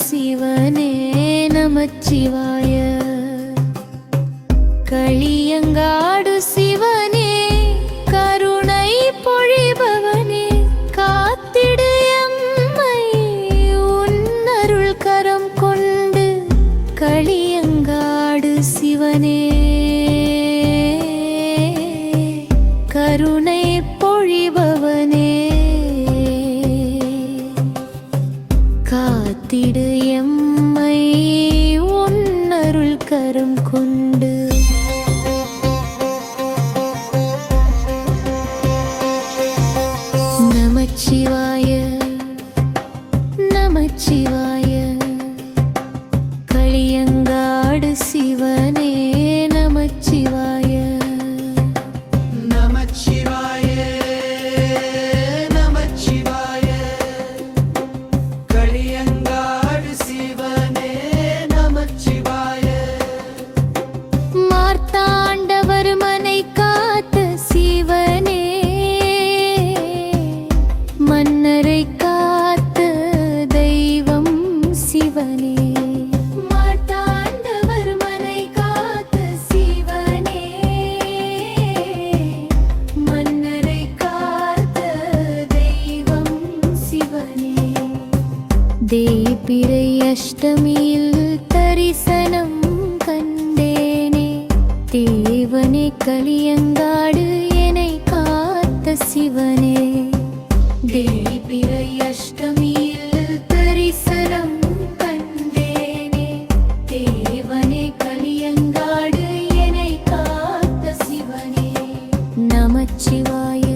சிவனே நமச்சிவாய. களியங்காடு சிவனே கருணை பொழிபவனே காத்திடு எம்மை உன்னருள் கரம் கொண்டு. களியங்காடு சிவனே கருணை பொழிபவனே காத்திடு எம்மை உன்னருள் கரம் கொண்டு. நமச்சிவாய நமச்சிவாய களியங்காடு சிவனே நமச்சிவாய. நமச்சிவாய நமச்சிவாய களியங்காடு சிவனே நமச்சிவாய. மார்த்தாண்டவர் மனை காத்த சிவனே மன்னரை காத்த தெய்வம் சிவனே. மார்த்தாண்டவர் மனை காத்த சிவனே மன்னரை காத்த தெய்வம் சிவனே. தேய்பிறை அஷ்டமியில் தரிசனம் கண்டேனே தேவனே களியங்காடு என்னை காத்த சிவனே. தேய்பிறை அஷ்டமியில் தரிசனம் கண்டேனே தேவனே களியங்காடு என்னை காத்த சிவனே. நமச்சிவாய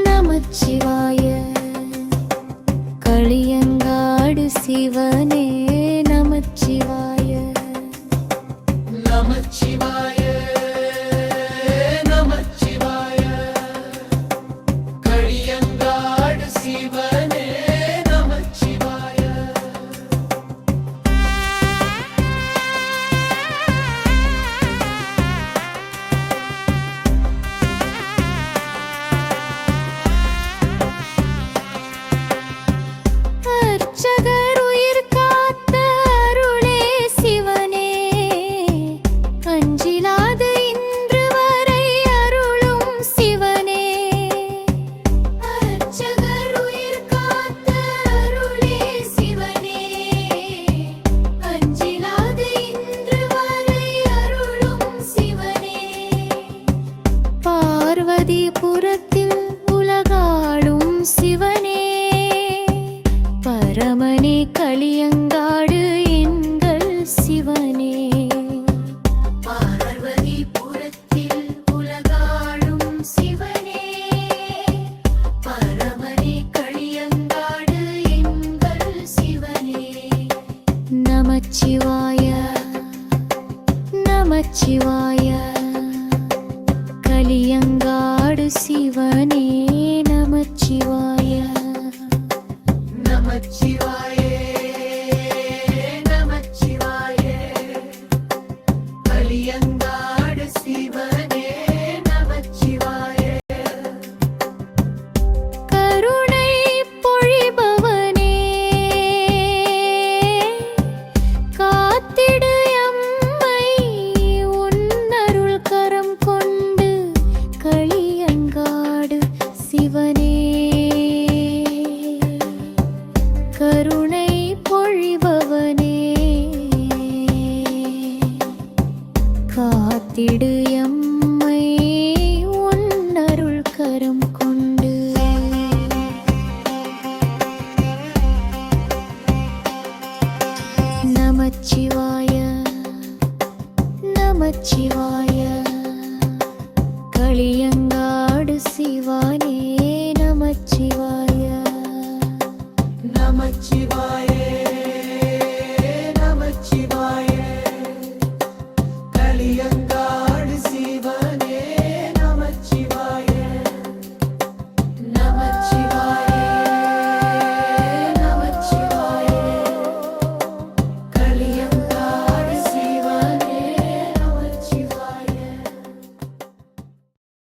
நமச்சிவாய களியங்காடு சிவனே நமச்சிவாய. நமச்சிவாய நமச்சிவாய களியங்காடு சிவனே நமச்சிவாய. அர்ச்சகர் உயிர் காத்த அருளே சிவனே அஞ்சிலாது இன்று வரை அருளும் சிவனே. அர்ச்சகர் உயிர் காத்த அருளே சிவனே அஞ்சிலாது இன்று வரை அருளும் சிவனே. பார்வதிபுரத்தில் உலகாளும் சிவனே பரமனே களியங்காடு எங்கள் சிவனே. பார்வதிபுரத்தில் உலகாளும் சிவனே பரமனே களியங்காடு எங்கள் சிவனே. நமச்சிவாய நமச்சிவாய களியங்காடு சிவனே நமச்சிவாய. நமச்சிவாய நமச்சிவாய களியங்காடு சிவனே நமச்சிவாய. கருணை பொழிபவனே காத்திடு எம்மை உன்னருள் கரம் கொண்டு. களியங்காடு சிவனே கருணை பொழிபவனே காத்திடு எம்மை உன்னருள் கரம் கொண்டு. நமச்சிவாய நமச்சிவாய களியங்காடு சிவனே நமச்சிவாய. நமச்சிவாய